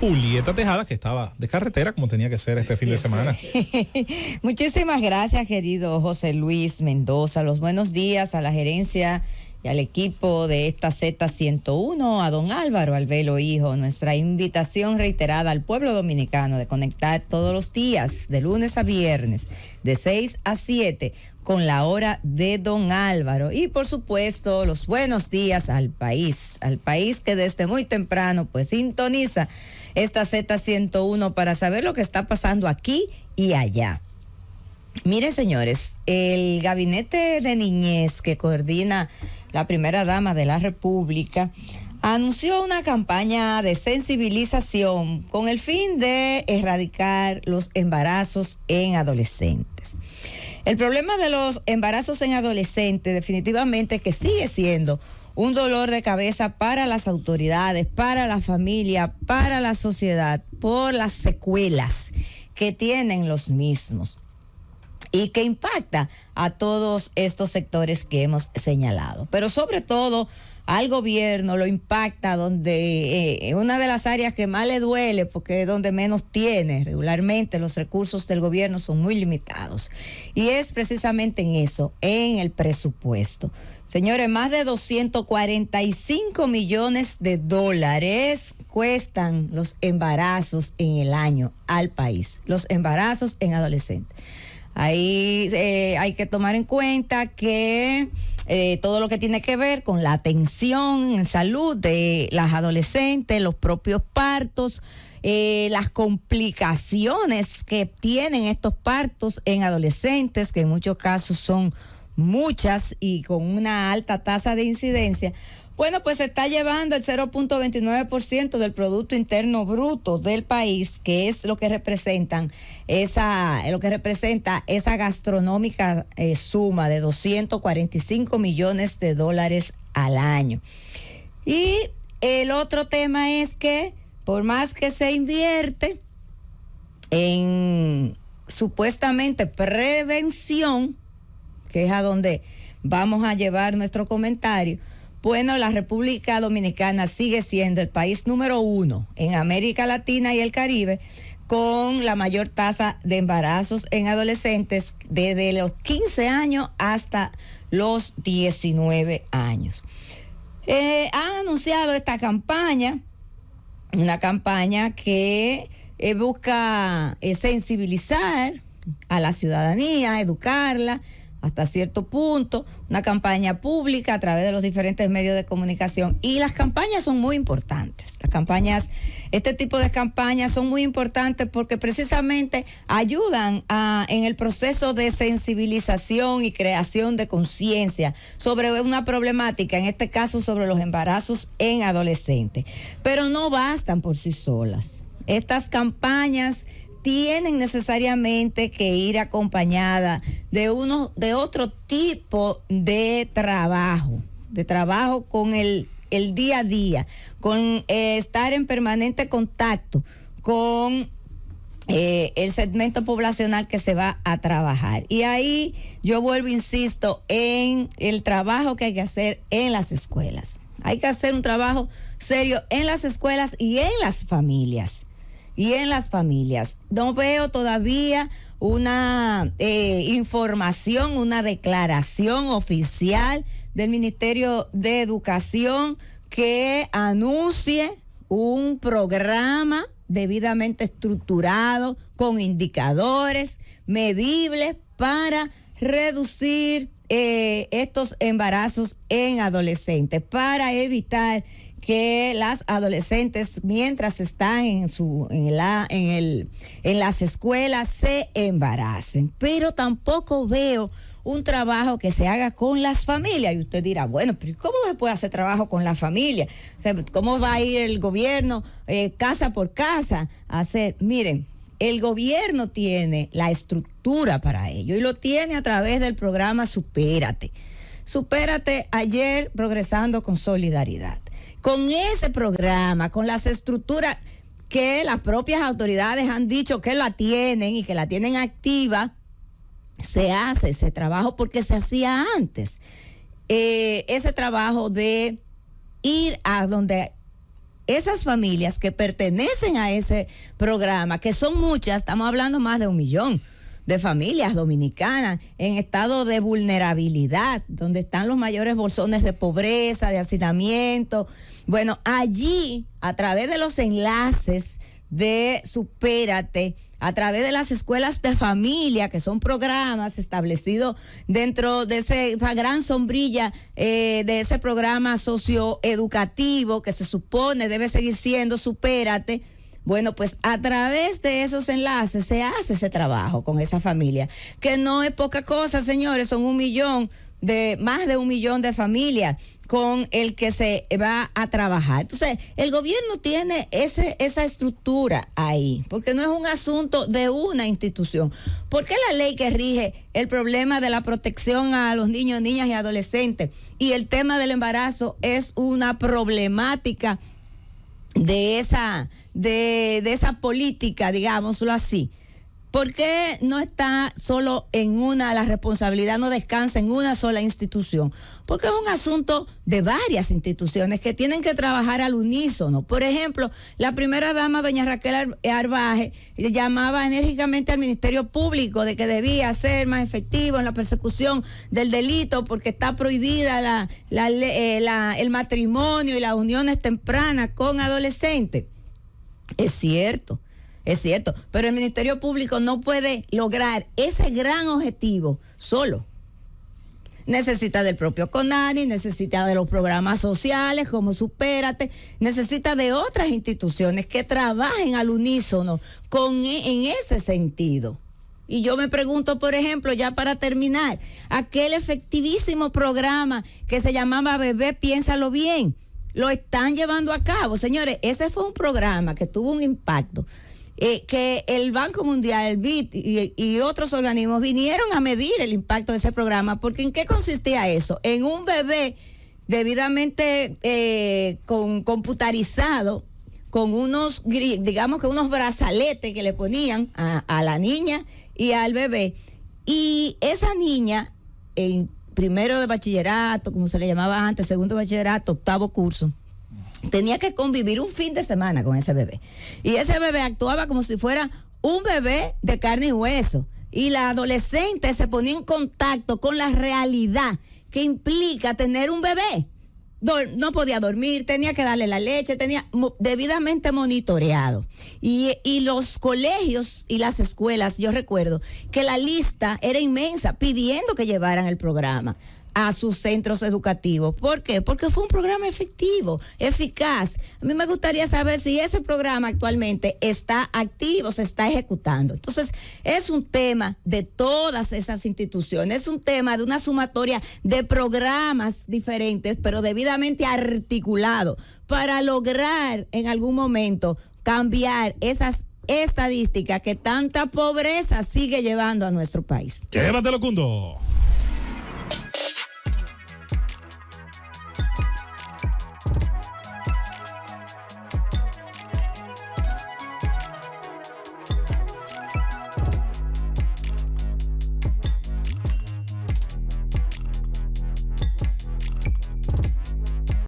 Julieta Tejada, que estaba de carretera como tenía que ser este fin de semana. Muchísimas gracias, querido José Luis Mendoza. Los buenos días a la gerencia y al equipo de esta Z101, a don Álvaro Albelo Hijo. Nuestra invitación reiterada al pueblo dominicano de conectar todos los días, de lunes a viernes, de 6 a 7, con la hora de don Álvaro. Y por supuesto, los buenos días al país que desde muy temprano pues sintoniza esta Z101 para saber lo que está pasando aquí y allá. Miren, señores, el Gabinete de Niñez que coordina la primera dama de la República anunció una campaña de sensibilización con el fin de erradicar los embarazos en adolescentes. El problema de los embarazos en adolescentes definitivamente que sigue siendo un dolor de cabeza para las autoridades, para la familia, para la sociedad, por las secuelas que tienen los mismos y que impacta a todos estos sectores que hemos señalado. Pero sobre todo al gobierno lo impacta donde una de las áreas que más le duele, porque es donde menos tiene. Regularmente los recursos del gobierno son muy limitados. Y es precisamente en eso, en el presupuesto. Señores, más de 245 millones de dólares cuestan los embarazos en el año al país. Los embarazos en adolescentes. Ahí hay que tomar en cuenta que todo lo que tiene que ver con la atención en salud de las adolescentes, los propios partos, las complicaciones que tienen estos partos en adolescentes, que en muchos casos son muchas y con una alta tasa de incidencia. Bueno, pues se está llevando el 0.29% del Producto Interno Bruto del país, que es lo que representa esa gastronómica suma de 245 millones de dólares al año. Y el otro tema es que por más que se invierte en supuestamente prevención, que es a donde vamos a llevar nuestro comentario, bueno, la República Dominicana sigue siendo el país número 1 en América Latina y el Caribe con la mayor tasa de embarazos en adolescentes desde los 15 años hasta los 19 años. Han anunciado esta campaña, una campaña que busca sensibilizar a la ciudadanía, educarla, hasta cierto punto, una campaña pública a través de los diferentes medios de comunicación. Y las campañas son muy importantes. Este tipo de campañas son muy importantes porque precisamente ayudan en el proceso de sensibilización y creación de conciencia sobre una problemática, en este caso sobre los embarazos en adolescentes. Pero no bastan por sí solas. Estas campañas tienen necesariamente que ir acompañada de otro tipo de trabajo con el día a día, con estar en permanente contacto con el segmento poblacional que se va a trabajar. Y ahí yo vuelvo, insisto, en el trabajo que hay que hacer en las escuelas. Hay que hacer un trabajo serio en las escuelas y en las familias. No veo todavía una información, una declaración oficial del Ministerio de Educación que anuncie un programa debidamente estructurado, con indicadores medibles para reducir estos embarazos en adolescentes, para evitar que las adolescentes, mientras están en las escuelas, se embaracen. Pero tampoco veo un trabajo que se haga con las familias. Y usted dirá, bueno, pero ¿cómo se puede hacer trabajo con la familia? O sea, ¿cómo va a ir el gobierno casa por casa a hacer? Miren, el gobierno tiene la estructura para ello y lo tiene a través del programa Supérate. Supérate ayer, progresando con solidaridad. Con ese programa, con las estructuras que las propias autoridades han dicho que la tienen y que la tienen activa, se hace ese trabajo porque se hacía antes. Ese trabajo de ir a donde esas familias que pertenecen a ese programa, que son muchas, estamos hablando más de 1 millón de familias dominicanas en estado de vulnerabilidad, donde están los mayores bolsones de pobreza, de hacinamiento. Bueno, allí, a través de los enlaces de Supérate, a través de las escuelas de familia, que son programas establecidos dentro de esa gran sombrilla de ese programa socioeducativo que se supone debe seguir siendo Supérate. Bueno, pues a través de esos enlaces se hace ese trabajo con esa familia, que no es poca cosa, señores, son más de 1 millón de familias con el que se va a trabajar. Entonces, el gobierno tiene esa estructura ahí, porque no es un asunto de una institución. ¿Por qué la ley que rige el problema de la protección a los niños, niñas y adolescentes y el tema del embarazo es una problemática de esa política, digámoslo así? ¿Por qué no está solo la responsabilidad no descansa en una sola institución? Porque es un asunto de varias instituciones que tienen que trabajar al unísono. Por ejemplo, la primera dama, doña Raquel Arbaje, llamaba enérgicamente al Ministerio Público de que debía ser más efectivo en la persecución del delito porque está prohibida el matrimonio y las uniones tempranas con adolescentes. Es cierto, pero el Ministerio Público no puede lograr ese gran objetivo solo. Necesita del propio CONANI, necesita de los programas sociales como Supérate, necesita de otras instituciones que trabajen al unísono en ese sentido. Y yo me pregunto, por ejemplo, ya para terminar, aquel efectivísimo programa que se llamaba Bebé Piénsalo Bien, lo están llevando a cabo. Señores, ese fue un programa que tuvo un impacto. Que el Banco Mundial, el BID y otros organismos vinieron a medir el impacto de ese programa, porque ¿en qué consistía eso? En un bebé debidamente computarizado, con unos brazaletes que le ponían a la niña y al bebé, y esa niña en primero de bachillerato, como se le llamaba antes, segundo de bachillerato, 8º curso, tenía que convivir un fin de semana con ese bebé. Y ese bebé actuaba como si fuera un bebé de carne y hueso. Y la adolescente se ponía en contacto con la realidad que implica tener un bebé. No podía dormir, tenía que darle la leche, tenía debidamente monitoreado. Y los colegios y las escuelas, yo recuerdo que la lista era inmensa pidiendo que llevaran el programa a sus centros educativos. ¿Por qué? Porque fue un programa efectivo, eficaz. A mí me gustaría saber si ese programa actualmente está activo, se está ejecutando. Entonces, es un tema de todas esas instituciones, es un tema de una sumatoria de programas diferentes, pero debidamente articulado para lograr en algún momento cambiar esas estadísticas que tanta pobreza sigue llevando a nuestro país. Llévatelo, Cundo.